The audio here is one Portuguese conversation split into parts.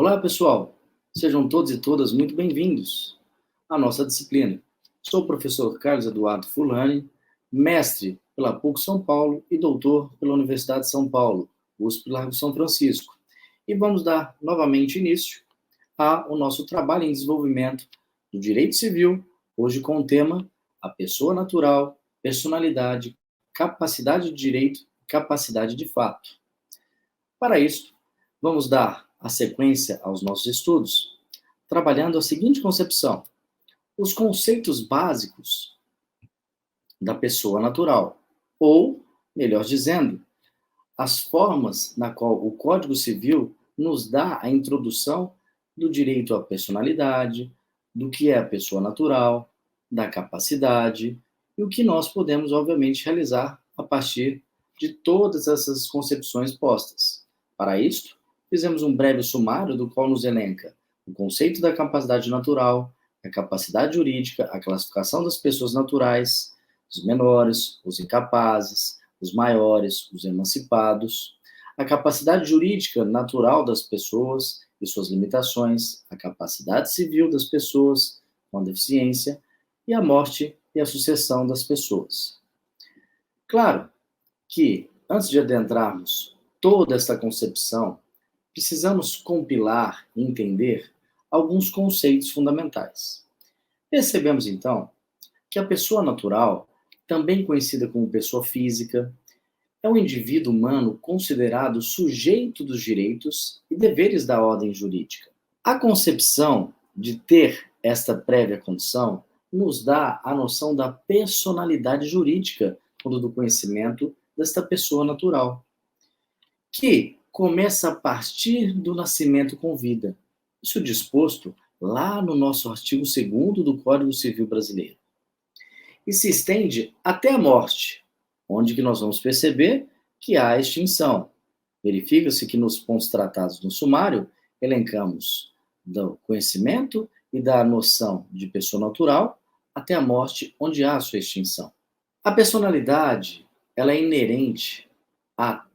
Olá, pessoal! Sejam todos e todas muito bem-vindos à nossa disciplina. Sou o professor Carlos Eduardo Fulani, mestre pela PUC São Paulo e doutor pela Universidade de São Paulo, USP Largo São Francisco. E vamos dar novamente início ao nosso trabalho em desenvolvimento do direito civil, hoje com o tema a pessoa natural, personalidade, capacidade de direito e capacidade de fato. Para isso, vamos dar a sequência aos nossos estudos, trabalhando a seguinte concepção: os conceitos básicos da pessoa natural, ou, melhor dizendo, as formas na qual o Código Civil nos dá a introdução do direito à personalidade, do que é a pessoa natural, da capacidade, e o que nós podemos, obviamente, realizar a partir de todas essas concepções postas. Para isto, fizemos um breve sumário do qual nos elenca o conceito da capacidade natural, a capacidade jurídica, a classificação das pessoas naturais, os menores, os incapazes, os maiores, os emancipados, a capacidade jurídica natural das pessoas e suas limitações, a capacidade civil das pessoas com deficiência e a morte e a sucessão das pessoas. Claro que, antes de adentrarmos toda esta concepção, precisamos compilar e entender alguns conceitos fundamentais. Percebemos, então, que a pessoa natural, também conhecida como pessoa física, é um indivíduo humano considerado sujeito dos direitos e deveres da ordem jurídica. A concepção de ter esta prévia condição nos dá a noção da personalidade jurídica quando do conhecimento desta pessoa natural, que começa a partir do nascimento com vida. Isso disposto lá no nosso artigo 2º do Código Civil Brasileiro. E se estende até a morte, onde que nós vamos perceber que há extinção. Verifica-se que nos pontos tratados no sumário, elencamos do conhecimento e da noção de pessoa natural até a morte, onde há a sua extinção. A personalidade, ela é inerente a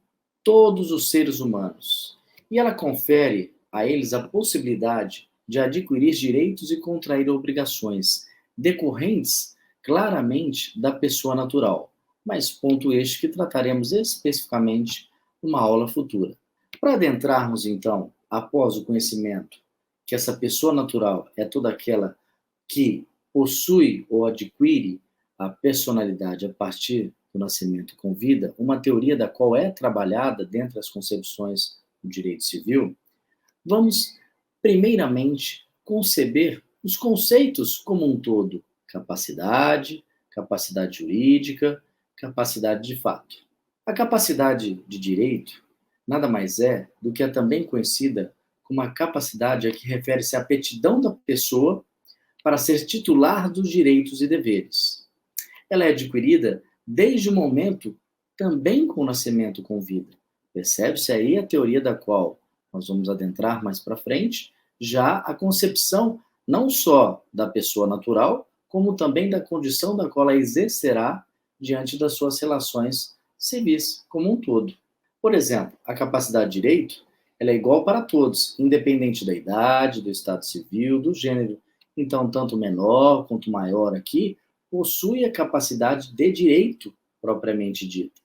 todos os seres humanos e ela confere a eles a possibilidade de adquirir direitos e contrair obrigações decorrentes claramente da pessoa natural, mas ponto este que trataremos especificamente numa aula futura. Para adentrarmos, então, após o conhecimento que essa pessoa natural é toda aquela que possui ou adquire a personalidade a partir do nascimento com vida, uma teoria da qual é trabalhada dentro das concepções do direito civil, vamos, primeiramente, conceber os conceitos como um todo: capacidade, capacidade jurídica, capacidade de fato. A capacidade de direito nada mais é do que a também conhecida como a capacidade a que refere-se à aptidão da pessoa para ser titular dos direitos e deveres. Ela é adquirida desde o momento também com o nascimento com vida. Percebe-se aí a teoria da qual nós vamos adentrar mais para frente, já a concepção não só da pessoa natural, como também da condição da qual ela exercerá diante das suas relações civis como um todo. Por exemplo, a capacidade de direito, ela é igual para todos, independente da idade, do estado civil, do gênero. Então, tanto menor quanto maior aqui, possui a capacidade de direito propriamente dita.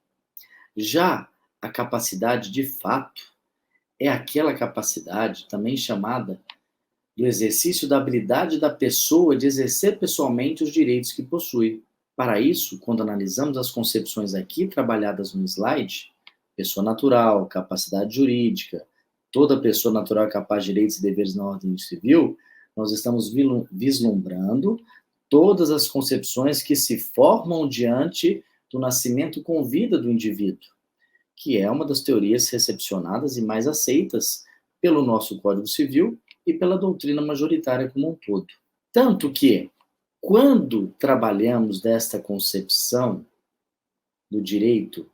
Já a capacidade de fato é aquela capacidade também chamada do exercício da habilidade da pessoa de exercer pessoalmente os direitos que possui. Para isso, quando analisamos as concepções aqui trabalhadas no slide, pessoa natural, capacidade jurídica, toda pessoa natural é capaz de direitos e deveres na ordem civil, nós estamos vislumbrando todas as concepções que se formam diante do nascimento com vida do indivíduo, que é uma das teorias recepcionadas e mais aceitas pelo nosso Código Civil e pela doutrina majoritária como um todo. Tanto que, quando trabalhamos desta concepção do direito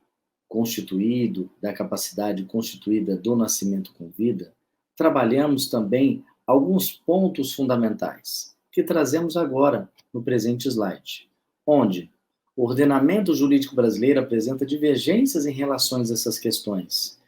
constituído, da capacidade constituída do nascimento com vida, trabalhamos também alguns pontos fundamentais, que trazemos agora no presente slide, onde o ordenamento jurídico brasileiro apresenta divergências em relação a essas questões,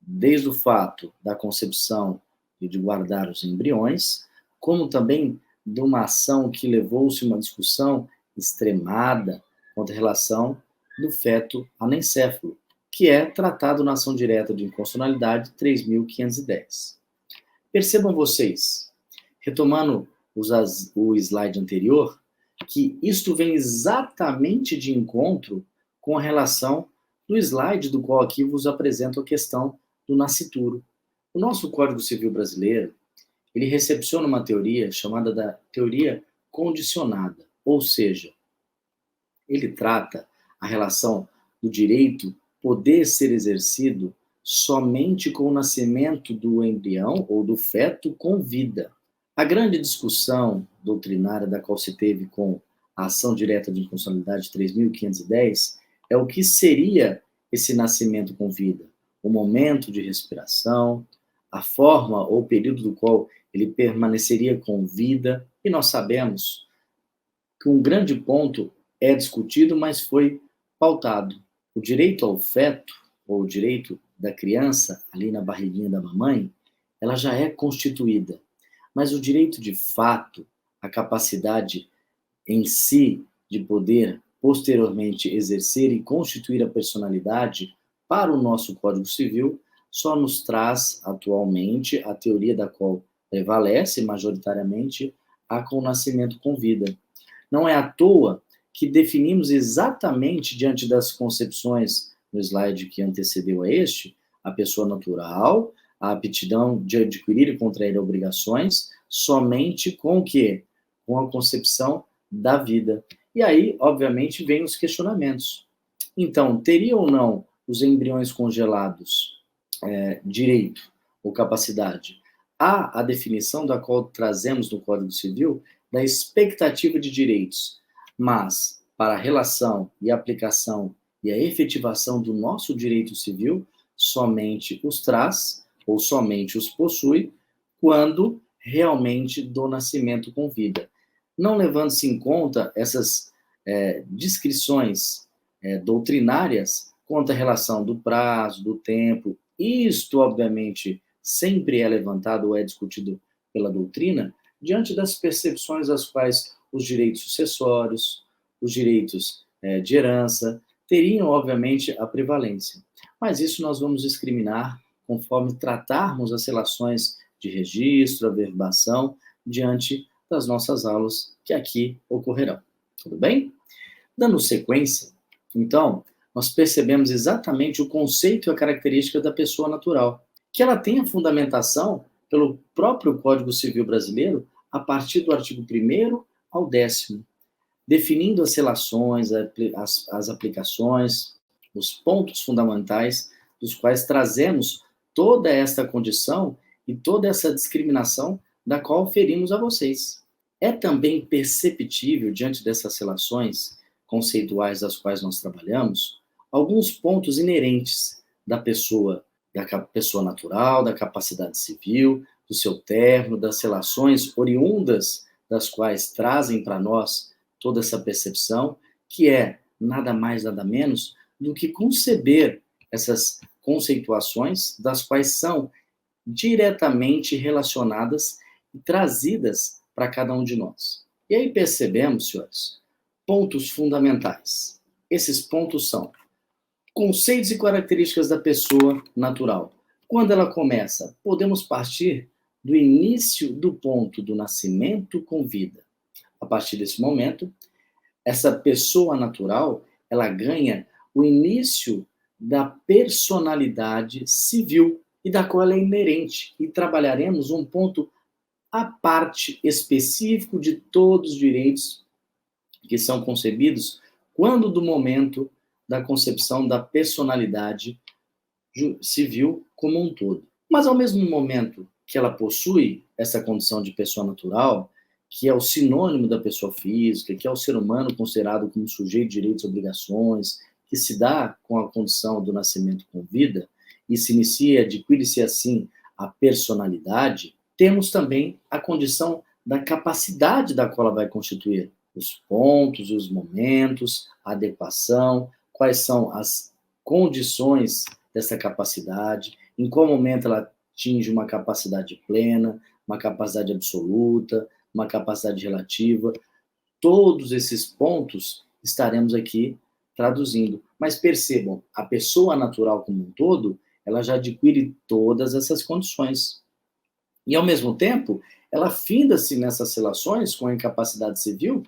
desde o fato da concepção e de guardar os embriões, como também de uma ação que levou-se a uma discussão extremada quanto à relação do feto anencéfalo, que é tratado na ação direta de inconstitucionalidade 3.510. Percebam vocês, retomando o slide anterior, que isto vem exatamente de encontro com a relação do slide do qual aqui vos apresento a questão do nascituro. O nosso Código Civil brasileiro, ele recepciona uma teoria chamada da teoria condicionada, ou seja, ele trata a relação do direito poder ser exercido somente com o nascimento do embrião ou do feto com vida. A grande discussão doutrinária da qual se teve com a ação direta de inconstitucionalidade 3.510 é o que seria esse nascimento com vida, o momento de respiração, a forma ou período do qual ele permaneceria com vida, e nós sabemos que um grande ponto é discutido, mas foi pautado. O direito ao feto, ou o direito da criança, ali na barriguinha da mamãe, ela já é constituída. Mas o direito de fato, a capacidade em si de poder posteriormente exercer e constituir a personalidade para o nosso Código Civil, só nos traz atualmente a teoria da qual prevalece majoritariamente a com o nascimento com vida. Não é à toa que definimos exatamente diante das concepções no slide que antecedeu a este, a pessoa natural, a aptidão de adquirir e contrair obrigações, somente com o quê? Com a concepção da vida. E aí, obviamente, vem os questionamentos. Então, teria ou não os embriões congelados direito ou capacidade? Há a definição da qual trazemos no Código Civil da expectativa de direitos, mas para a relação e aplicação e a efetivação do nosso direito civil, somente os traz ou somente os possui quando realmente do nascimento com vida. Não levando-se em conta essas descrições doutrinárias quanto à relação do prazo, do tempo, isto, obviamente, sempre é levantado ou é discutido pela doutrina, diante das percepções das quais os direitos sucessórios, os direitos de herança, teriam, obviamente, a prevalência. Mas isso nós vamos discriminar conforme tratarmos as relações de registro, averbação, diante das nossas aulas que aqui ocorrerão. Tudo bem? Dando sequência, então, nós percebemos exatamente o conceito e a característica da pessoa natural, que ela tem a fundamentação pelo próprio Código Civil brasileiro a partir do artigo 1º ao 10º, definindo as relações, as aplicações, os pontos fundamentais dos quais trazemos toda esta condição e toda essa discriminação da qual ferimos a vocês. É também perceptível, diante dessas relações conceituais das quais nós trabalhamos, alguns pontos inerentes da pessoa natural, da capacidade civil, do seu termo, das relações oriundas das quais trazem para nós toda essa percepção, que é nada mais, nada menos do que conceber essas conceituações, das quais são diretamente relacionadas e trazidas para cada um de nós. E aí percebemos, senhores, pontos fundamentais. Esses pontos são conceitos e características da pessoa natural. Quando ela começa, podemos partir do início do ponto do nascimento com vida. A partir desse momento, essa pessoa natural, ela ganha o início da personalidade civil e da qual ela é inerente. E trabalharemos um ponto à parte específico de todos os direitos que são concebidos quando do momento da concepção da personalidade civil como um todo. Mas, ao mesmo momento que ela possui essa condição de pessoa natural, que é o sinônimo da pessoa física, que é o ser humano considerado como sujeito de direitos e obrigações, que se dá com a condição do nascimento com vida, e se inicia, adquire-se assim a personalidade, temos também a condição da capacidade da qual ela vai constituir os pontos, os momentos, a adequação, quais são as condições dessa capacidade, em qual momento ela atinge uma capacidade plena, uma capacidade absoluta, uma capacidade relativa. Todos esses pontos estaremos aqui traduzindo. Mas percebam, a pessoa natural como um todo, ela já adquire todas essas condições. E, ao mesmo tempo, ela finda-se nessas relações com a incapacidade civil,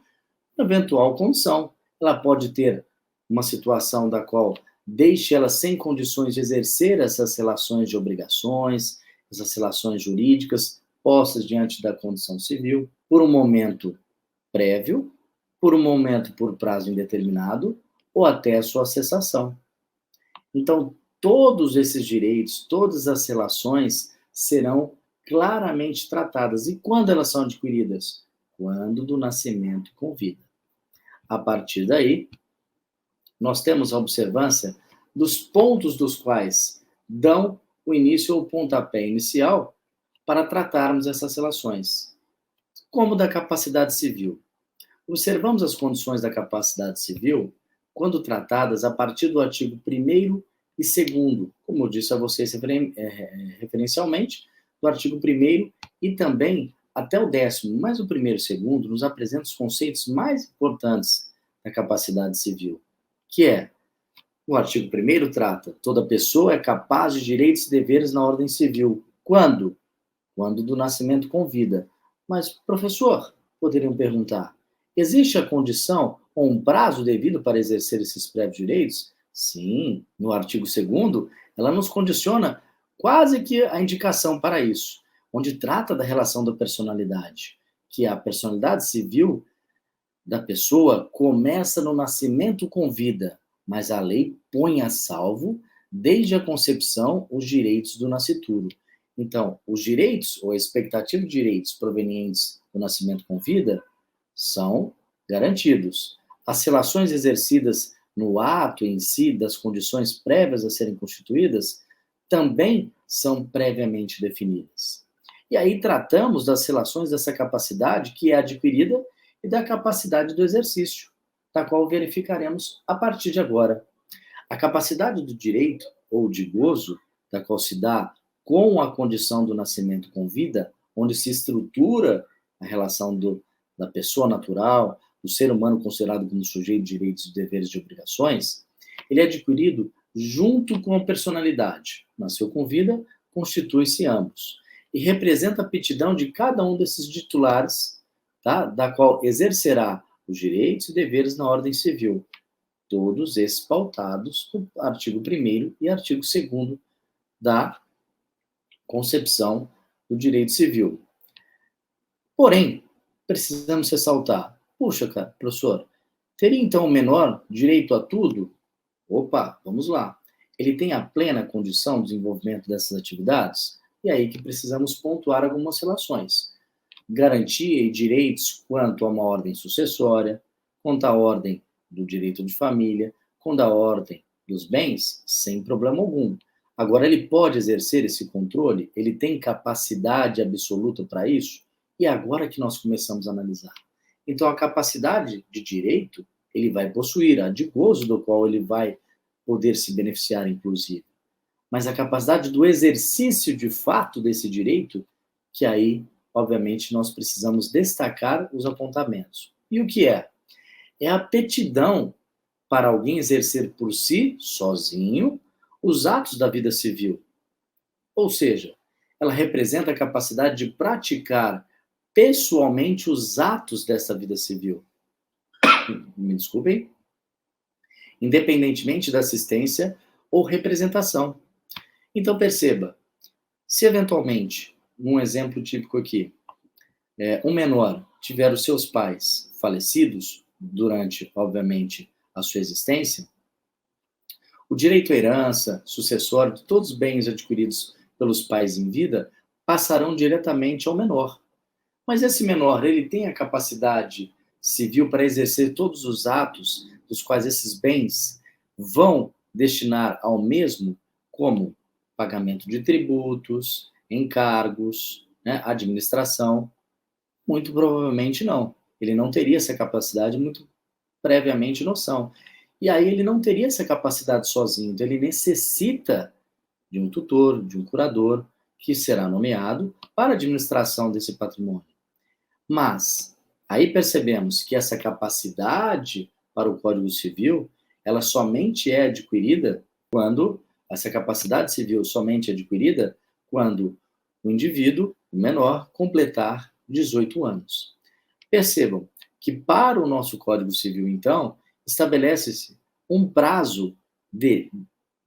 eventual condição. Ela pode ter uma situação da qual deixe ela sem condições de exercer essas relações de obrigações, essas relações jurídicas postas diante da condição civil, por um momento prévio, por um momento por prazo indeterminado, ou até a sua cessação. Então, todos esses direitos, todas as relações serão claramente tratadas. E quando elas são adquiridas? Quando do nascimento com vida. A partir daí, nós temos a observância dos pontos dos quais dão o início ou o pontapé inicial para tratarmos essas relações, como da capacidade civil. Observamos as condições da capacidade civil quando tratadas a partir do artigo 1º e 2º, como eu disse a vocês referencialmente, do artigo 1º e também até o 10º, mas o 1º e o 2º nos apresentam os conceitos mais importantes da capacidade civil, que é, o artigo 1º trata, toda pessoa é capaz de direitos e deveres na ordem civil. Quando? Quando do nascimento com vida. Mas, professor, poderiam perguntar, existe a condição ou um prazo devido para exercer esses prévios direitos? Sim, no artigo 2º, ela nos condiciona quase que a indicação para isso, onde trata da relação da personalidade, que a personalidade civil da pessoa começa no nascimento com vida, mas a lei põe a salvo, desde a concepção, os direitos do nascituro. Então, os direitos, ou a expectativa de direitos provenientes do nascimento com vida, são garantidos. As relações exercidas no ato em si, das condições prévias a serem constituídas, também são previamente definidas. E aí tratamos das relações dessa capacidade que é adquirida e da capacidade do exercício, da qual verificaremos a partir de agora. A capacidade do direito, ou de gozo, da qual se dá com a condição do nascimento com vida, onde se estrutura a relação da pessoa natural, do ser humano considerado como sujeito de direitos, deveres e obrigações, ele é adquirido junto com a personalidade. Nasceu com vida, constitui-se ambos. E representa a aptidão de cada um desses titulares, tá? Da qual exercerá os direitos e deveres na ordem civil. Todos esses pautados no artigo 1º e artigo 2º da concepção do direito civil. Porém, precisamos ressaltar, puxa, cara, professor, teria então o menor direito a tudo? Opa, vamos lá. Ele tem a plena condição de desenvolvimento dessas atividades? E aí que precisamos pontuar algumas relações. Garantia e direitos quanto a uma ordem sucessória, quanto à ordem do direito de família, quanto à ordem dos bens, sem problema algum. Agora, ele pode exercer esse controle? Ele tem capacidade absoluta para isso? E agora que nós começamos a analisar. Então, a capacidade de direito, ele vai possuir, a de gozo do qual ele vai poder se beneficiar, inclusive. Mas a capacidade do exercício de fato desse direito, que aí, obviamente, nós precisamos destacar os apontamentos. E o que é? É a aptidão para alguém exercer por si, sozinho, os atos da vida civil. Ou seja, ela representa a capacidade de praticar pessoalmente os atos dessa vida civil. Me desculpem. Independentemente da assistência ou representação. Então, perceba, se eventualmente, um exemplo típico aqui, um menor tiver os seus pais falecidos durante, obviamente, a sua existência, o direito à herança, sucessório, de todos os bens adquiridos pelos pais em vida, passarão diretamente ao menor. Mas esse menor, ele tem a capacidade civil para exercer todos os atos dos quais esses bens vão destinar ao mesmo, como pagamento de tributos, encargos, né, administração? Muito provavelmente não. Ele não teria essa capacidade, muito previamente noção. E aí ele não teria essa capacidade sozinho, então ele necessita de um tutor, de um curador, que será nomeado para a administração desse patrimônio. Mas aí percebemos que essa capacidade para o Código Civil, ela somente é adquirida quando essa capacidade civil somente é adquirida quando o indivíduo, o menor, completar 18 anos. Percebam que para o nosso Código Civil, então, estabelece-se um prazo de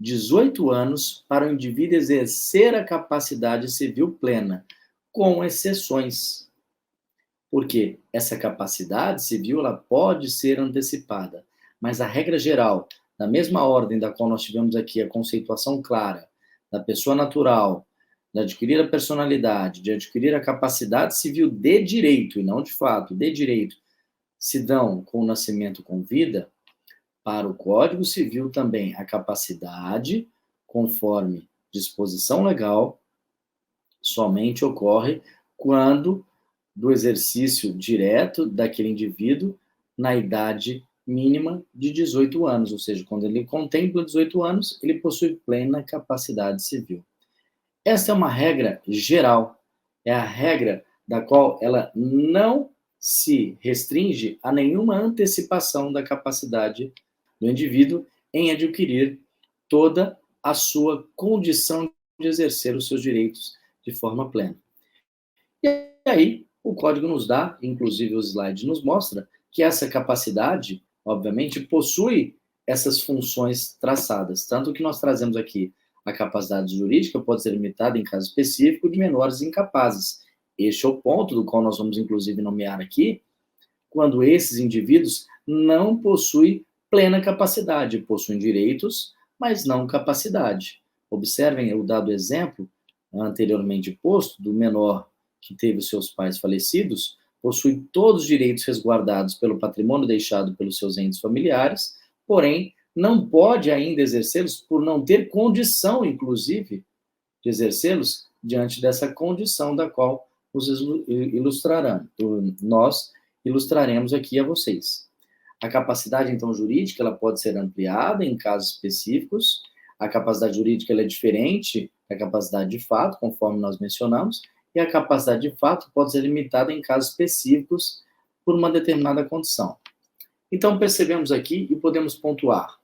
18 anos para o indivíduo exercer a capacidade civil plena, com exceções. Porque essa capacidade civil ela pode ser antecipada, mas a regra geral, na mesma ordem da qual nós tivemos aqui a conceituação clara da pessoa natural, de adquirir a personalidade, de adquirir a capacidade civil de direito, e não de fato, de direito, se dão com o nascimento com vida, para o Código Civil também a capacidade, conforme disposição legal, somente ocorre quando do exercício direto daquele indivíduo na idade mínima de 18 anos, ou seja, quando ele contempla 18 anos, ele possui plena capacidade civil. Essa é uma regra geral, é a regra da qual ela não se restringe a nenhuma antecipação da capacidade do indivíduo em adquirir toda a sua condição de exercer os seus direitos de forma plena. E aí, o código nos dá, inclusive o slide nos mostra, que essa capacidade, obviamente, possui essas funções traçadas. Tanto que nós trazemos aqui a capacidade jurídica pode ser limitada em caso específico de menores incapazes. Este é o ponto do qual nós vamos, inclusive, nomear aqui, quando esses indivíduos não possuem plena capacidade, possuem direitos, mas não capacidade. Observem o dado exemplo anteriormente posto do menor que teve seus pais falecidos, possui todos os direitos resguardados pelo patrimônio deixado pelos seus entes familiares, porém, não pode ainda exercê-los por não ter condição, inclusive, de exercê-los diante dessa condição da qual nós ilustraremos aqui a vocês. A capacidade, então, jurídica, ela pode ser ampliada em casos específicos. A capacidade jurídica ela é diferente da capacidade de fato, conforme nós mencionamos, e a capacidade de fato pode ser limitada em casos específicos por uma determinada condição. Então, percebemos aqui e podemos pontuar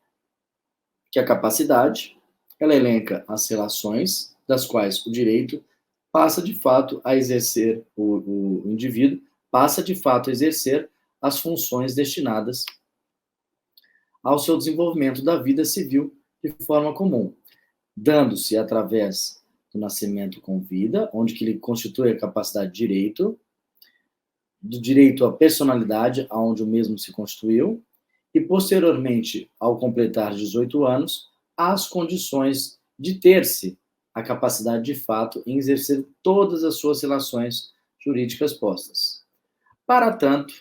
que a capacidade, ela elenca as relações das quais o direito passa de fato a exercer, o indivíduo passa de fato a exercer as funções destinadas ao seu desenvolvimento da vida civil de forma comum, dando-se através do nascimento com vida, onde que ele constitui a capacidade de direito, do direito à personalidade, aonde o mesmo se constituiu, e posteriormente, ao completar 18 anos, as condições de ter-se a capacidade de fato em exercer todas as suas relações jurídicas postas. Para tanto,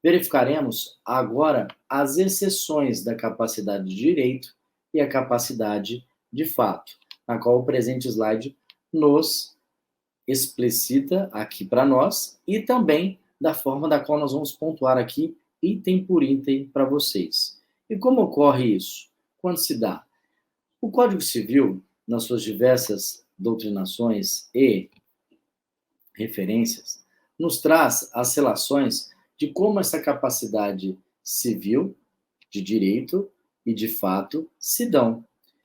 verificaremos agora as exceções da capacidade de direito e a capacidade de fato, na qual o presente slide nos explicita aqui para nós e também da forma da qual nós vamos pontuar aqui item por item para vocês. E como ocorre isso? Quando se dá? O Código Civil, nas suas diversas doutrinações e referências, nos traz as relações de como essa capacidade civil, de direito e de fato se dão.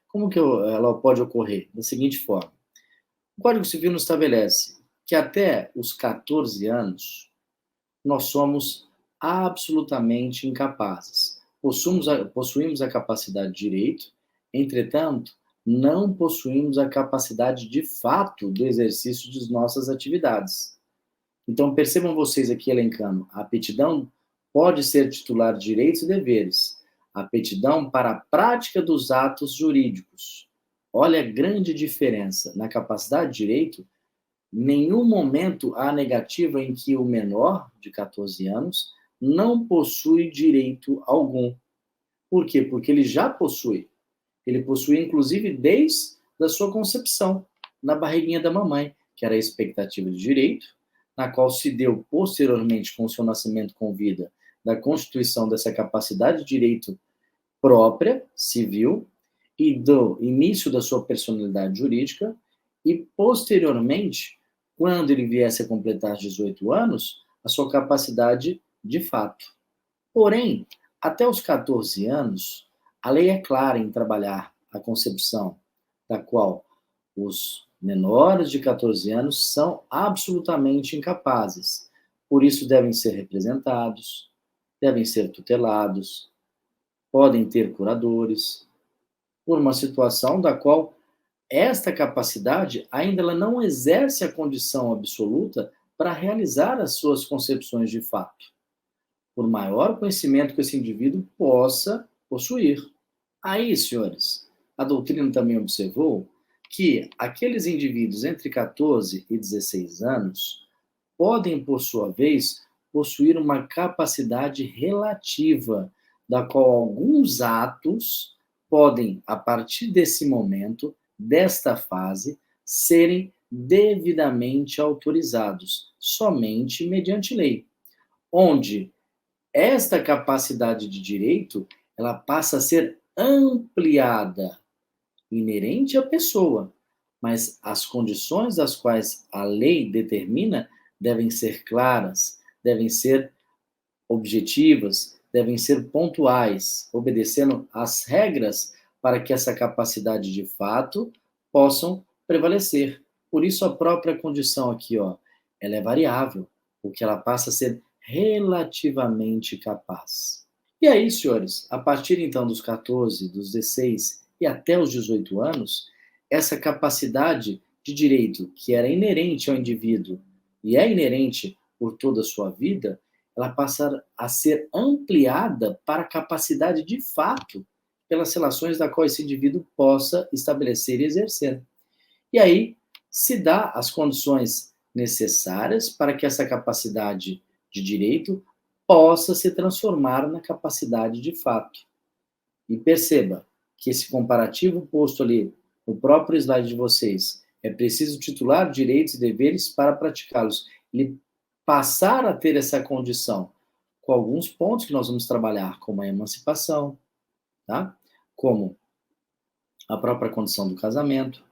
Como que ela pode ocorrer? Da seguinte forma. O Código Civil nos estabelece que até os 14 anos nós somos absolutamente incapazes. Possuímos a capacidade de direito, entretanto, não possuímos a capacidade de fato do exercício de nossas atividades. Então, percebam vocês aqui elencando, a aptidão pode ser titular de direitos e deveres, a aptidão para a prática dos atos jurídicos. Olha a grande diferença. Na capacidade de direito, nenhum momento há negativa em que o menor, de 14 anos, não possui direito algum. Por quê? Porque ele já possui. Ele possui, inclusive, desde a sua concepção, na barriguinha da mamãe, que era a expectativa de direito, na qual se deu posteriormente, com o seu nascimento com vida, da constituição dessa capacidade de direito própria, civil, e do início da sua personalidade jurídica, e, posteriormente, quando ele viesse a completar 18 anos, a sua capacidade de fato. Porém, até os 14 anos, a lei é clara em trabalhar a concepção da qual os menores de 14 anos são absolutamente incapazes. Por isso, devem ser representados, devem ser tutelados, podem ter curadores, por uma situação da qual esta capacidade ainda ela não exerce a condição absoluta para realizar as suas concepções de fato, por maior conhecimento que esse indivíduo possa possuir. Aí, senhores, a doutrina também observou que aqueles indivíduos entre 14 e 16 anos podem, por sua vez, possuir uma capacidade relativa, da qual alguns atos podem, a partir desse momento, desta fase, serem devidamente autorizados, somente mediante lei, onde esta capacidade de direito, ela passa a ser ampliada, inerente à pessoa, mas as condições das quais a lei determina devem ser claras, devem ser objetivas, devem ser pontuais, obedecendo às regras para que essa capacidade de fato possam prevalecer. Por isso a própria condição aqui, ó, ela é variável, porque ela passa a ser relativamente capaz. E aí, senhores, a partir então dos 14, dos 16 e até os 18 anos, essa capacidade de direito que era inerente ao indivíduo e é inerente por toda a sua vida, ela passa a ser ampliada para a capacidade de fato pelas relações da qual esse indivíduo possa estabelecer e exercer. E aí se dá as condições necessárias para que essa capacidade de direito possa se transformar na capacidade de fato. E perceba que esse comparativo posto ali no próprio slide de vocês, é preciso titular direitos e deveres para praticá-los. Ele passar a ter essa condição com alguns pontos que nós vamos trabalhar, como a emancipação, tá? Como a própria condição do casamento,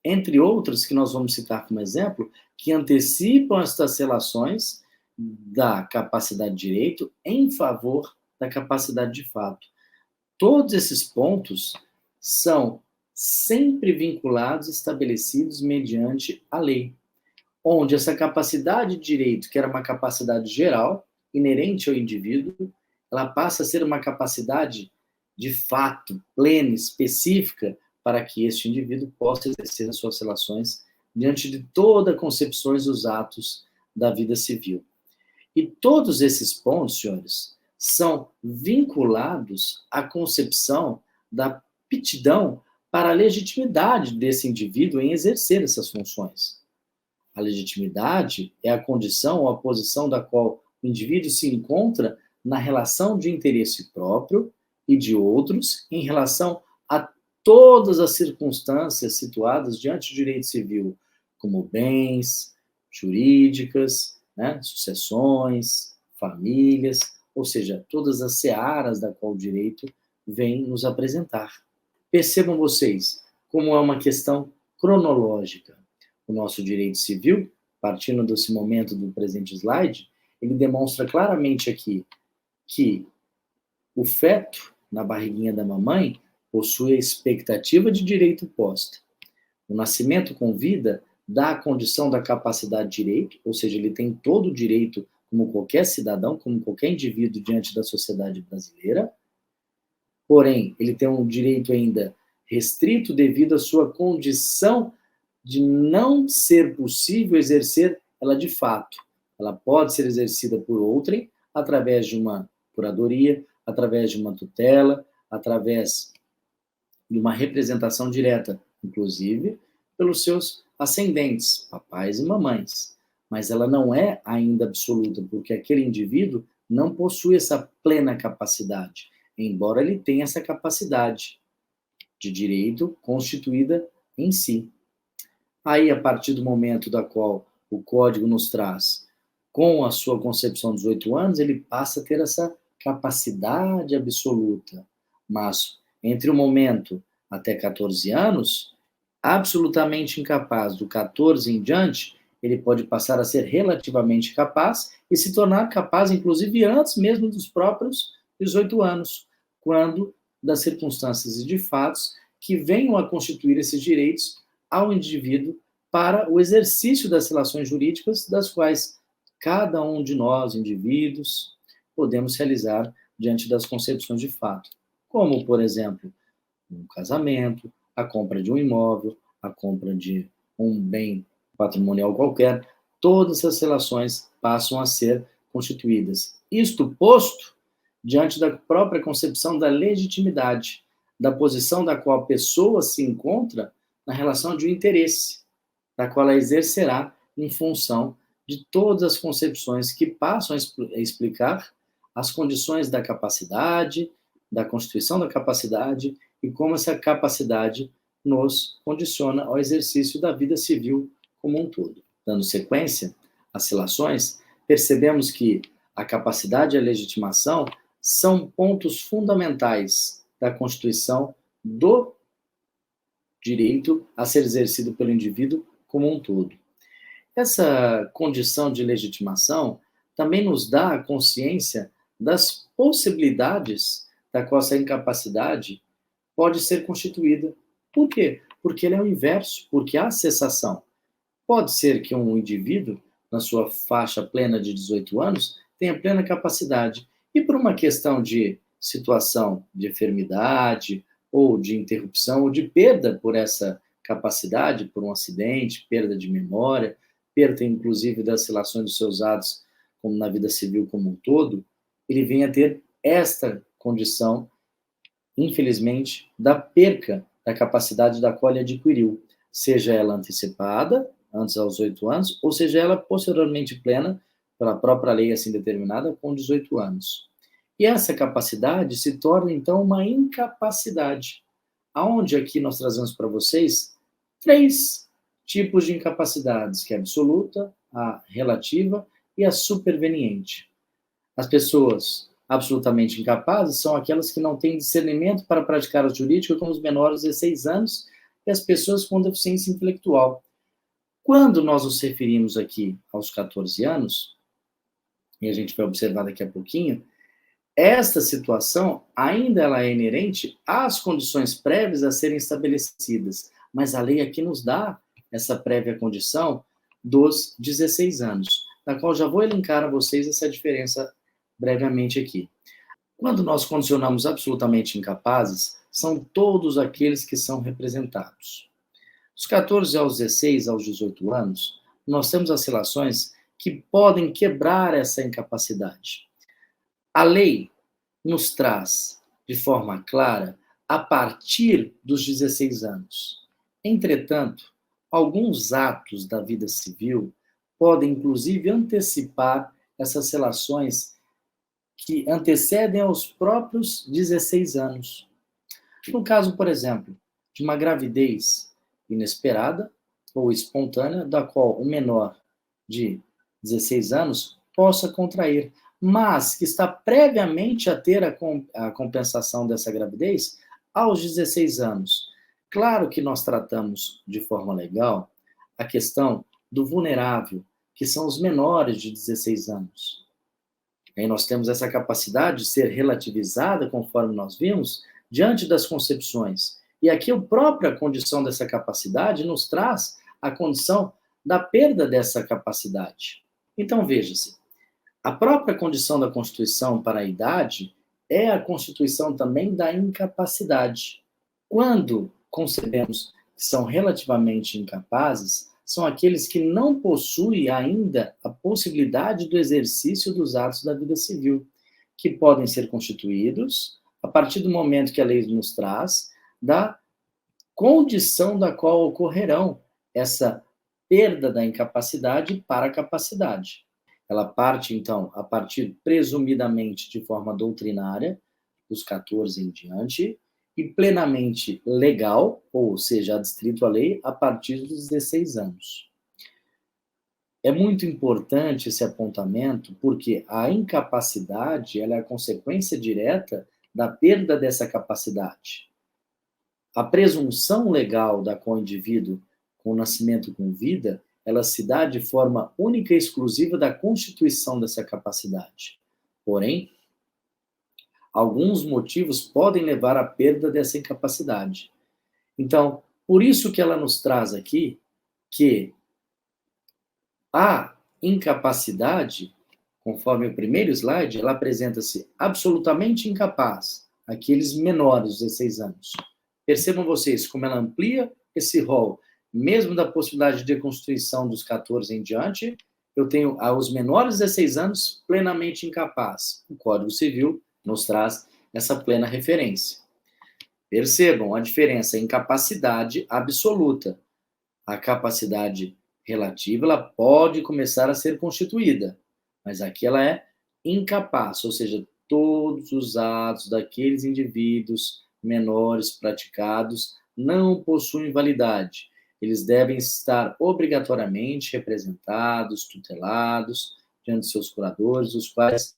entre outras que nós vamos citar como exemplo, que antecipam estas relações da capacidade de direito em favor da capacidade de fato. Todos esses pontos são sempre vinculados e estabelecidos mediante a lei, onde essa capacidade de direito, que era uma capacidade geral, inerente ao indivíduo, ela passa a ser uma capacidade de fato, plena, específica, para que este indivíduo possa exercer as suas relações diante de todas as concepções dos atos da vida civil. E todos esses pontos, senhores, são vinculados à concepção da aptidão para a legitimidade desse indivíduo em exercer essas funções. A legitimidade é a condição ou a posição da qual o indivíduo se encontra na relação de interesse próprio e de outros em relação a todas as circunstâncias situadas diante do direito civil, como bens, jurídicas, né, sucessões, famílias, ou seja, todas as searas da qual o direito vem nos apresentar. Percebam vocês como é uma questão cronológica. O nosso direito civil, partindo desse momento do presente slide, ele demonstra claramente aqui que o feto, na barriguinha da mamãe, possui a expectativa de direito posta. O nascimento com vida dá a condição da capacidade de direito, ou seja, ele tem todo o direito, como qualquer cidadão, como qualquer indivíduo diante da sociedade brasileira, porém, ele tem um direito ainda restrito devido à sua condição de não ser possível exercer ela de fato. Ela pode ser exercida por outrem, através de uma curadoria, através de uma tutela, através de uma representação direta, inclusive, pelos seus ascendentes, papais e mamães. Mas ela não é ainda absoluta, porque aquele indivíduo não possui essa plena capacidade, embora ele tenha essa capacidade de direito constituída em si. Aí, a partir do momento da qual o Código nos traz, com a sua concepção dos 18 anos, ele passa a ter essa capacidade absoluta. Mas, entre o momento até 14 anos, absolutamente incapaz do 14 em diante, ele pode passar a ser relativamente capaz e se tornar capaz, inclusive, antes mesmo dos próprios 18 anos, quando das circunstâncias e de fatos que venham a constituir esses direitos ao indivíduo para o exercício das relações jurídicas, das quais cada um de nós, indivíduos, podemos realizar diante das concepções de fato, como, por exemplo, um casamento, a compra de um imóvel, a compra de um bem patrimonial qualquer, todas as relações passam a ser constituídas. Isto posto diante da própria concepção da legitimidade, da posição da qual a pessoa se encontra na relação de um interesse, da qual ela exercerá em função de todas as concepções que passam a explicar as condições da capacidade, da constituição da capacidade e como essa capacidade nos condiciona ao exercício da vida civil como um todo. Dando sequência às relações, percebemos que a capacidade e a legitimação são pontos fundamentais da constituição do direito a ser exercido pelo indivíduo como um todo. Essa condição de legitimação também nos dá a consciência das possibilidades da qual essa incapacidade pode ser constituída. Por quê? Porque ele é o inverso, porque há cessação. Pode ser que um indivíduo, na sua faixa plena de 18 anos, tenha plena capacidade. E por uma questão de situação de enfermidade, ou de interrupção, ou de perda por essa capacidade, por um acidente, perda de memória, perda inclusive das relações dos seus atos, como na vida civil como um todo, ele vem a ter esta condição, infelizmente, da perca da capacidade da qual ele adquiriu, seja ela antecipada, antes aos 8 anos, ou seja ela posteriormente plena, pela própria lei assim determinada, com 18 anos. E essa capacidade se torna, então, uma incapacidade, aonde aqui nós trazemos para vocês 3 tipos de incapacidades, que é a absoluta, a relativa e a superveniente. As pessoas absolutamente incapazes são aquelas que não têm discernimento para praticar a jurídica, como os menores de 16 anos e as pessoas com deficiência intelectual. Quando nós nos referimos aqui aos 14 anos, e a gente vai observar daqui a pouquinho, esta situação ainda ela é inerente às condições prévias a serem estabelecidas, mas a lei aqui nos dá essa prévia condição dos 16 anos, da qual já vou elencar a vocês essa diferença brevemente aqui. Quando nós condicionamos absolutamente incapazes, são todos aqueles que são representados. Dos 14 aos 16, aos 18 anos, nós temos as relações que podem quebrar essa incapacidade. A lei nos traz de forma clara a partir dos 16 anos. Entretanto, alguns atos da vida civil podem, inclusive, antecipar essas relações que antecedem aos próprios 16 anos. No caso, por exemplo, de uma gravidez inesperada ou espontânea, da qual o menor de 16 anos possa contrair, mas que está previamente a ter a compensação dessa gravidez aos 16 anos. Claro que nós tratamos de forma legal a questão do vulnerável, que são os menores de 16 anos. Aí nós temos essa capacidade de ser relativizada, conforme nós vimos, diante das concepções. E aqui a própria condição dessa capacidade nos traz a condição da perda dessa capacidade. Então, veja-se, a própria condição da Constituição para a idade é a constituição também da incapacidade. Quando concebemos que são relativamente incapazes, são aqueles que não possuem ainda a possibilidade do exercício dos atos da vida civil, que podem ser constituídos a partir do momento que a lei nos traz da condição da qual ocorrerão essa perda da incapacidade para a capacidade. Ela parte, então, a partir, presumidamente, de forma doutrinária, dos 14 em diante, e plenamente legal, ou seja, adstrito à lei, a partir dos 16 anos. É muito importante esse apontamento, porque a incapacidade ela é a consequência direta da perda dessa capacidade. A presunção legal da co-indivíduo com o nascimento com vida, ela se dá de forma única e exclusiva da constituição dessa capacidade. Porém, alguns motivos podem levar à perda dessa incapacidade. Então, por isso que ela nos traz aqui que a incapacidade, conforme o primeiro slide, ela apresenta-se absolutamente incapaz, aqueles menores de 16 anos. Percebam vocês como ela amplia esse rol, mesmo da possibilidade de reconstituição dos 14 em diante, eu tenho aos menores de 16 anos plenamente incapaz. O Código Civil nos traz essa plena referência. Percebam a diferença, incapacidade absoluta. A capacidade relativa, ela pode começar a ser constituída, mas aqui ela é incapaz, ou seja, todos os atos daqueles indivíduos menores praticados não possuem validade. Eles devem estar obrigatoriamente representados, tutelados, diante de seus curadores, os quais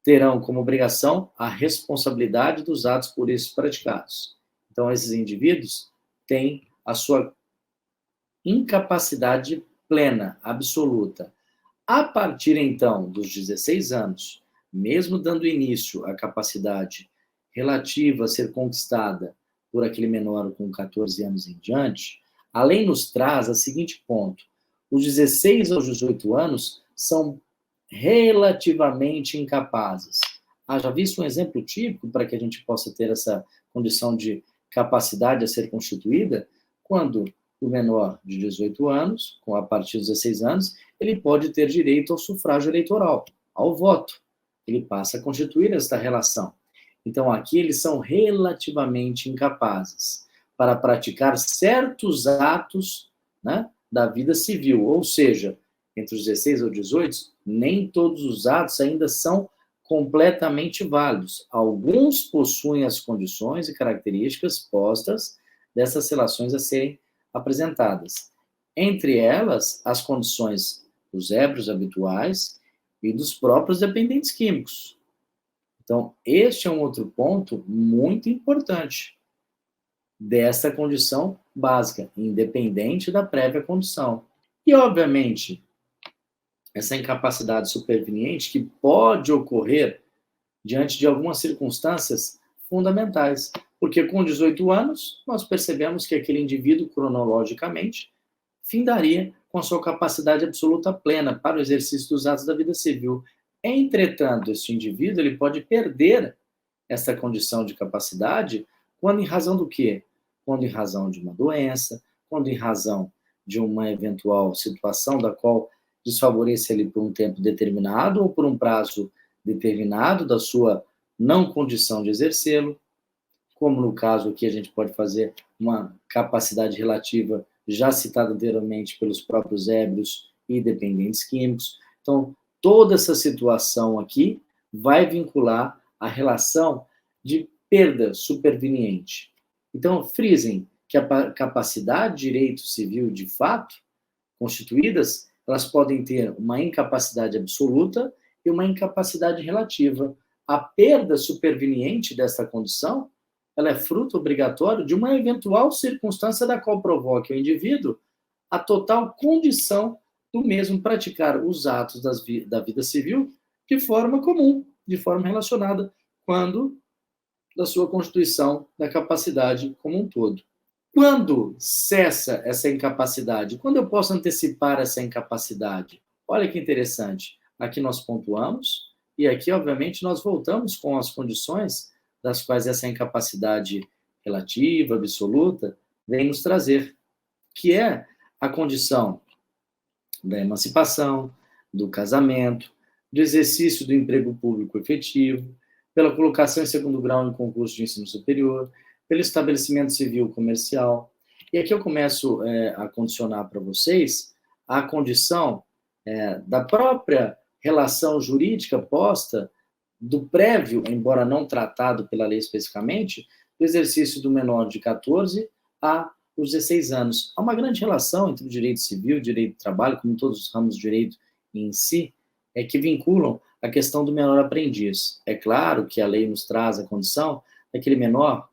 terão como obrigação a responsabilidade dos atos por eles praticados. Então, esses indivíduos têm a sua incapacidade plena, absoluta. A partir, então, dos 16 anos, mesmo dando início à capacidade relativa a ser conquistada por aquele menor com 14 anos em diante, a lei nos traz o seguinte ponto: os 16 aos 18 anos são relativamente incapazes. Já visto um exemplo típico para que a gente possa ter essa condição de capacidade a ser constituída? Quando o menor de 18 anos, a partir dos 16 anos, ele pode ter direito ao sufrágio eleitoral, ao voto. Ele passa a constituir esta relação. Então, aqui eles são relativamente incapazes para praticar certos atos, né, da vida civil, ou seja, entre os 16 ou 18, nem todos os atos ainda são completamente válidos. Alguns possuem as condições e características postas dessas relações a serem apresentadas. Entre elas, as condições dos ébrios habituais e dos próprios dependentes químicos. Então, este é um outro ponto muito importante dessa condição básica, independente da prévia condição. E, obviamente, essa incapacidade superveniente que pode ocorrer diante de algumas circunstâncias fundamentais, porque com 18 anos nós percebemos que aquele indivíduo, cronologicamente, findaria com a sua capacidade absoluta plena para o exercício dos atos da vida civil. Entretanto, este indivíduo ele pode perder essa condição de capacidade quando em razão do quê? Quando em razão de uma doença, quando em razão de uma eventual situação da qual desfavoreça ele por um tempo determinado ou por um prazo determinado da sua não condição de exercê-lo, como no caso aqui a gente pode fazer uma capacidade relativa já citada anteriormente pelos próprios ébrios e dependentes químicos. Então, toda essa situação aqui vai vincular a relação de perda superveniente. Então, frisem que a capacidade de direito civil de fato constituídas, elas podem ter uma incapacidade absoluta e uma incapacidade relativa. A perda superveniente desta condição, ela é fruto obrigatório de uma eventual circunstância da qual provoque o indivíduo a total condição do mesmo praticar os atos da vida civil de forma comum, de forma relacionada, quando da sua constituição da capacidade como um todo. Quando cessa essa incapacidade? Quando eu posso antecipar essa incapacidade? Olha que interessante. Aqui nós pontuamos, e aqui, obviamente, nós voltamos com as condições das quais essa incapacidade relativa, absoluta, vem nos trazer, que é a condição da emancipação, do casamento, do exercício do emprego público efetivo, pela colocação em segundo grau em concurso de ensino superior, pelo estabelecimento civil comercial. E aqui eu começo a condicionar para vocês a condição da própria relação jurídica posta do prévio, embora não tratado pela lei especificamente, do exercício do menor de 14 a os 16 anos. Há uma grande relação entre o direito civil e o direito do trabalho, como todos os ramos de direito em si, que vinculam a questão do menor aprendiz. É claro que a lei nos traz a condição daquele menor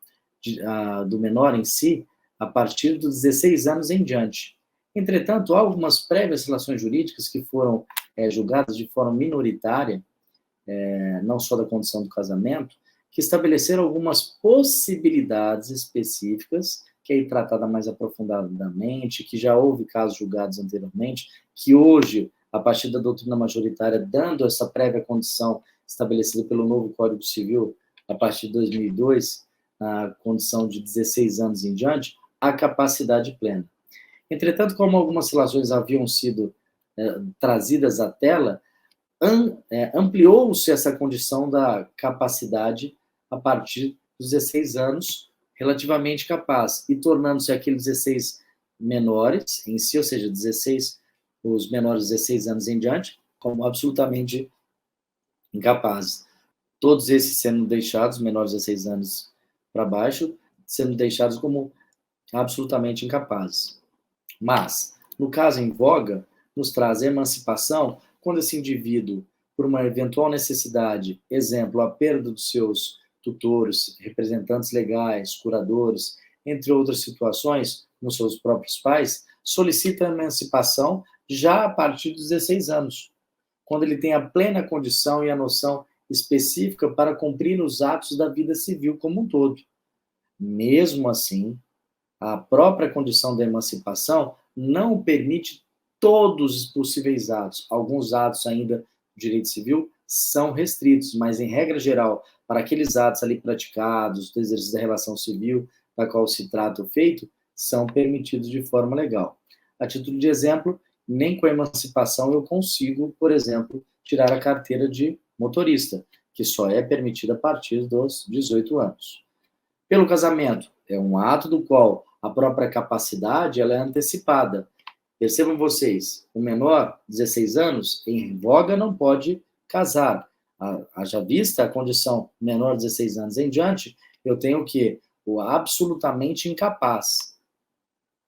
do menor em si a partir dos 16 anos em diante. Entretanto, há algumas prévias relações jurídicas que foram julgadas de forma minoritária, não só da condição do casamento, que estabeleceram algumas possibilidades específicas, que aí tratada mais aprofundadamente, que já houve casos julgados anteriormente, que hoje, a partir da doutrina majoritária, dando essa prévia condição estabelecida pelo novo Código Civil, a partir de 2002, a condição de 16 anos em diante, a capacidade plena. Entretanto, como algumas relações haviam sido trazidas à tela, ampliou-se essa condição da capacidade a partir dos 16 anos, relativamente capaz, e tornando-se aqueles 16 menores em si, ou seja, 16, os menores de 16 anos em diante, como absolutamente incapazes. Todos esses sendo deixados, menores de 16 anos para baixo, sendo deixados como absolutamente incapazes. Mas, no caso em voga, nos traz a emancipação quando esse indivíduo, por uma eventual necessidade, exemplo, a perda dos seus tutores, representantes legais, curadores, entre outras situações, como seus próprios pais, solicita a emancipação já a partir dos 16 anos, quando ele tem a plena condição e a noção específica para cumprir os atos da vida civil como um todo. Mesmo assim, a própria condição da emancipação não permite todos os possíveis atos. Alguns atos ainda do direito civil são restritos, mas, em regra geral, para aqueles atos ali praticados, do exercício da relação civil, da qual se trata o feito, são permitidos de forma legal. A título de exemplo, nem com a emancipação eu consigo, por exemplo, tirar a carteira de motorista, que só é permitida a partir dos 18 anos. Pelo casamento, é um ato do qual a própria capacidade ela é antecipada. Percebam vocês, o menor, 16 anos, em voga não pode casar. Haja vista a condição menor, 16 anos em diante, eu tenho o quê? O absolutamente incapaz.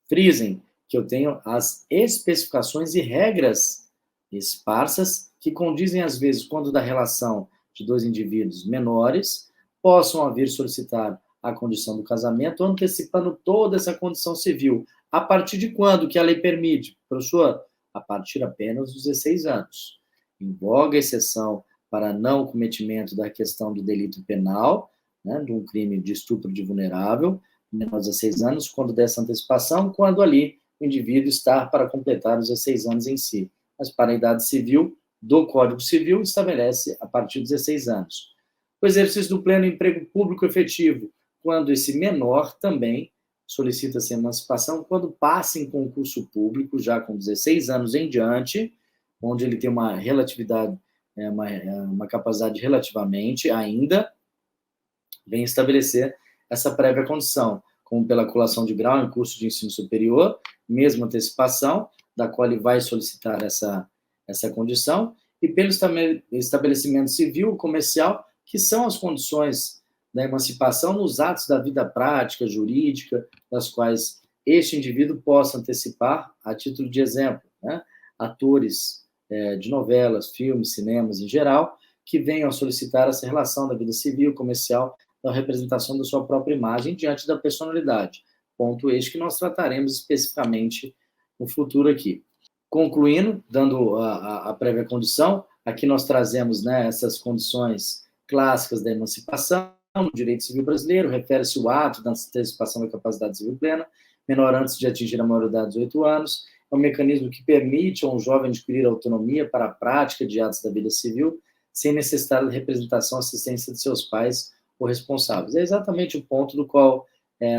Frisem que eu tenho as especificações e regras esparsas que condizem, às vezes, quando da relação de dois indivíduos menores, possam vir solicitar a condição do casamento, antecipando toda essa condição civil. A partir de quando que a lei permite? Professor, a partir apenas dos 16 anos. Em voga a exceção para não cometimento da questão do delito penal, né, de um crime de estupro de vulnerável, menor de 16 anos, quando dessa antecipação, quando ali o indivíduo está para completar os 16 anos em si. Mas para a idade civil, do Código Civil, estabelece a partir de 16 anos. O exercício do pleno emprego público efetivo, quando esse menor também solicita-se emancipação, quando passa em concurso público, já com 16 anos em diante, onde ele tem uma relatividade, uma capacidade relativamente ainda, vem estabelecer essa prévia condição, como pela colação de grau em curso de ensino superior, mesmo antecipação, da qual ele vai solicitar essa condição, e pelo estabelecimento civil comercial, que são as condições da emancipação nos atos da vida prática, jurídica, das quais este indivíduo possa antecipar, a título de exemplo, né, atores de novelas, filmes, cinemas em geral, que venham a solicitar essa relação da vida civil, comercial, da representação da sua própria imagem diante da personalidade. Ponto este que nós trataremos especificamente no futuro aqui. Concluindo, dando a prévia condição, aqui nós trazemos, né, essas condições clássicas da emancipação. No direito civil brasileiro, refere-se o ato da antecipação da capacidade civil plena, menor antes de atingir a maioridade de 18 anos, é um mecanismo que permite a um jovem adquirir autonomia para a prática de atos da vida civil, sem necessitar da representação ou assistência de seus pais ou responsáveis. É exatamente o ponto do qual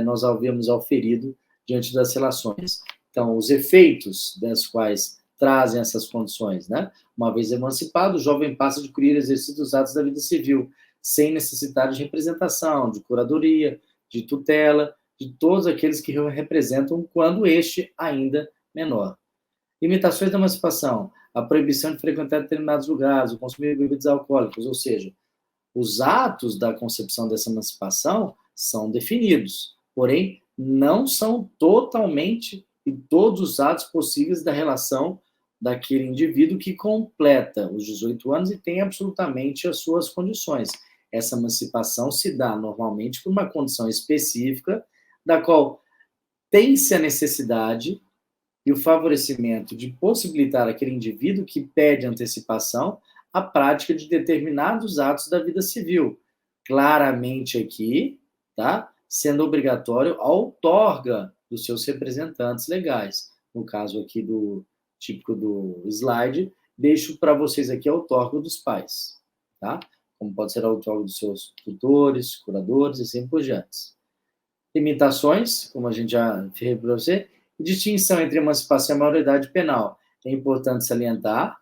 nós havíamos auferido diante das relações. Então, os efeitos das quais trazem essas condições, né? Uma vez emancipado, o jovem passa a adquirir exercício dos atos da vida civil, sem necessidade de representação, de curadoria, de tutela, de todos aqueles que o representam quando este ainda menor. Limitações da emancipação, a proibição de frequentar determinados lugares, o consumir bebidas alcoólicas, ou seja, os atos da concepção dessa emancipação são definidos, porém, não são totalmente e todos os atos possíveis da relação daquele indivíduo que completa os 18 anos e tem absolutamente as suas condições. Essa emancipação se dá normalmente por uma condição específica, da qual tem-se a necessidade e o favorecimento de possibilitar aquele indivíduo que pede antecipação a prática de determinados atos da vida civil. Claramente aqui, tá? Sendo obrigatório a outorga dos seus representantes legais. No caso aqui do típico do slide, deixo para vocês aqui a outorga dos pais, tá? Como pode ser a outorga dos seus tutores, curadores e assim por diante. Limitações, como a gente já referiu para você, e distinção entre emancipação e maioridade penal. É importante salientar,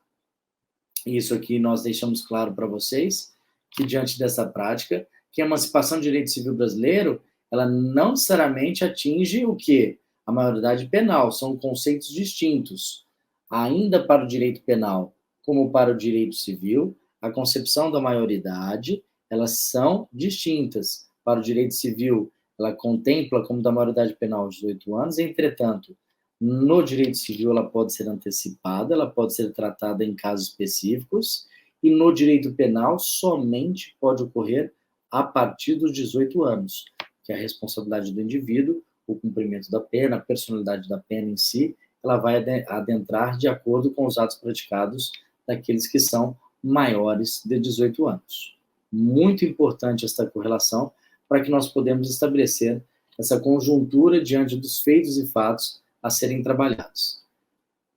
isso aqui nós deixamos claro para vocês, que diante dessa prática, que a emancipação do direito civil brasileiro, ela não necessariamente atinge o quê? A maioridade penal, são conceitos distintos. Ainda para o direito penal, como para o direito civil, a concepção da maioridade, elas são distintas. Para o direito civil, ela contempla como da maioridade penal os 18 anos, entretanto, no direito civil ela pode ser antecipada, ela pode ser tratada em casos específicos, e no direito penal somente pode ocorrer a partir dos 18 anos, que é a responsabilidade do indivíduo, o cumprimento da pena, a personalidade da pena em si, ela vai adentrar de acordo com os atos praticados daqueles que são maiores de 18 anos. Muito importante esta correlação para que nós podemos estabelecer essa conjuntura diante dos feitos e fatos a serem trabalhados.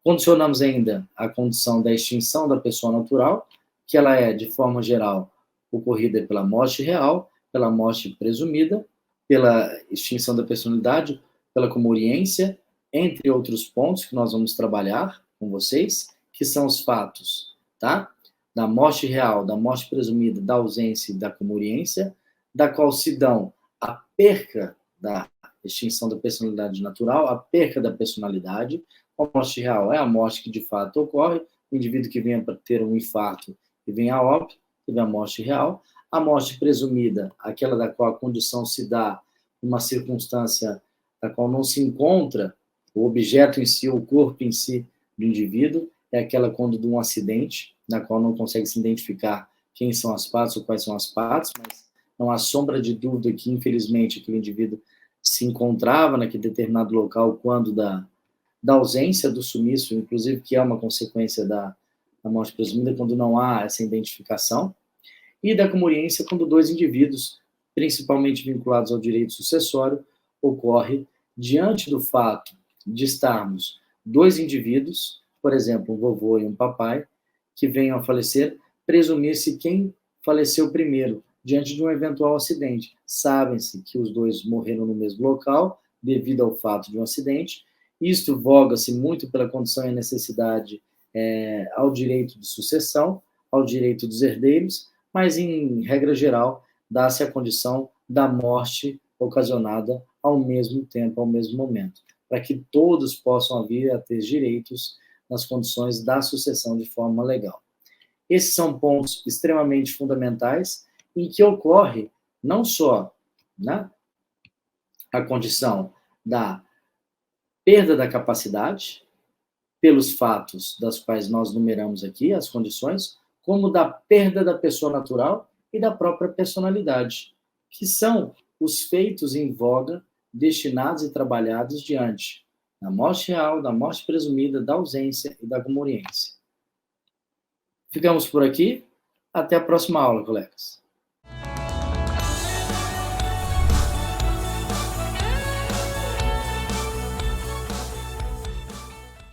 Condicionamos ainda a condição da extinção da pessoa natural, que ela é, de forma geral, ocorrida pela morte real, pela morte presumida, pela extinção da personalidade, pela comoriência, entre outros pontos que nós vamos trabalhar com vocês, que são os fatos, tá? Da morte real, da morte presumida, da ausência e da comoriência, da qual se dão a perca da extinção da personalidade natural, a perca da personalidade. A morte real é a morte que de fato ocorre, o indivíduo que venha para ter um infarto e venha a óbito, teve a morte real. A morte presumida, aquela da qual a condição se dá uma circunstância da qual não se encontra o objeto em si, o corpo em si do indivíduo, é aquela quando de um acidente, na qual não consegue se identificar quem são as partes ou quais são as partes, mas não há sombra de dúvida que, infelizmente, aquele indivíduo se encontrava naquele determinado local quando da ausência do sumiço, inclusive que é uma consequência da morte presumida, quando não há essa identificação, e da comoriência quando dois indivíduos, principalmente vinculados ao direito sucessório, ocorre diante do fato de estarmos dois indivíduos, por exemplo, um vovô e um papai, que venham a falecer, presumir-se quem faleceu primeiro, diante de um eventual acidente. Sabem-se que os dois morreram no mesmo local, devido ao fato de um acidente. Isto voga-se muito pela condição e necessidade ao direito de sucessão, ao direito dos herdeiros, mas, em regra geral, dá-se a condição da morte ocasionada ao mesmo tempo, ao mesmo momento, para que todos possam vir a ter direitos nas condições da sucessão de forma legal. Esses são pontos extremamente fundamentais em que ocorre não só, né, a condição da perda da capacidade, pelos fatos das quais nós numeramos aqui, as condições, como da perda da pessoa natural e da própria personalidade, que são os feitos em voga destinados e trabalhados diante da morte real, da morte presumida, da ausência e da comoriência. Ficamos por aqui. Até a próxima aula, colegas.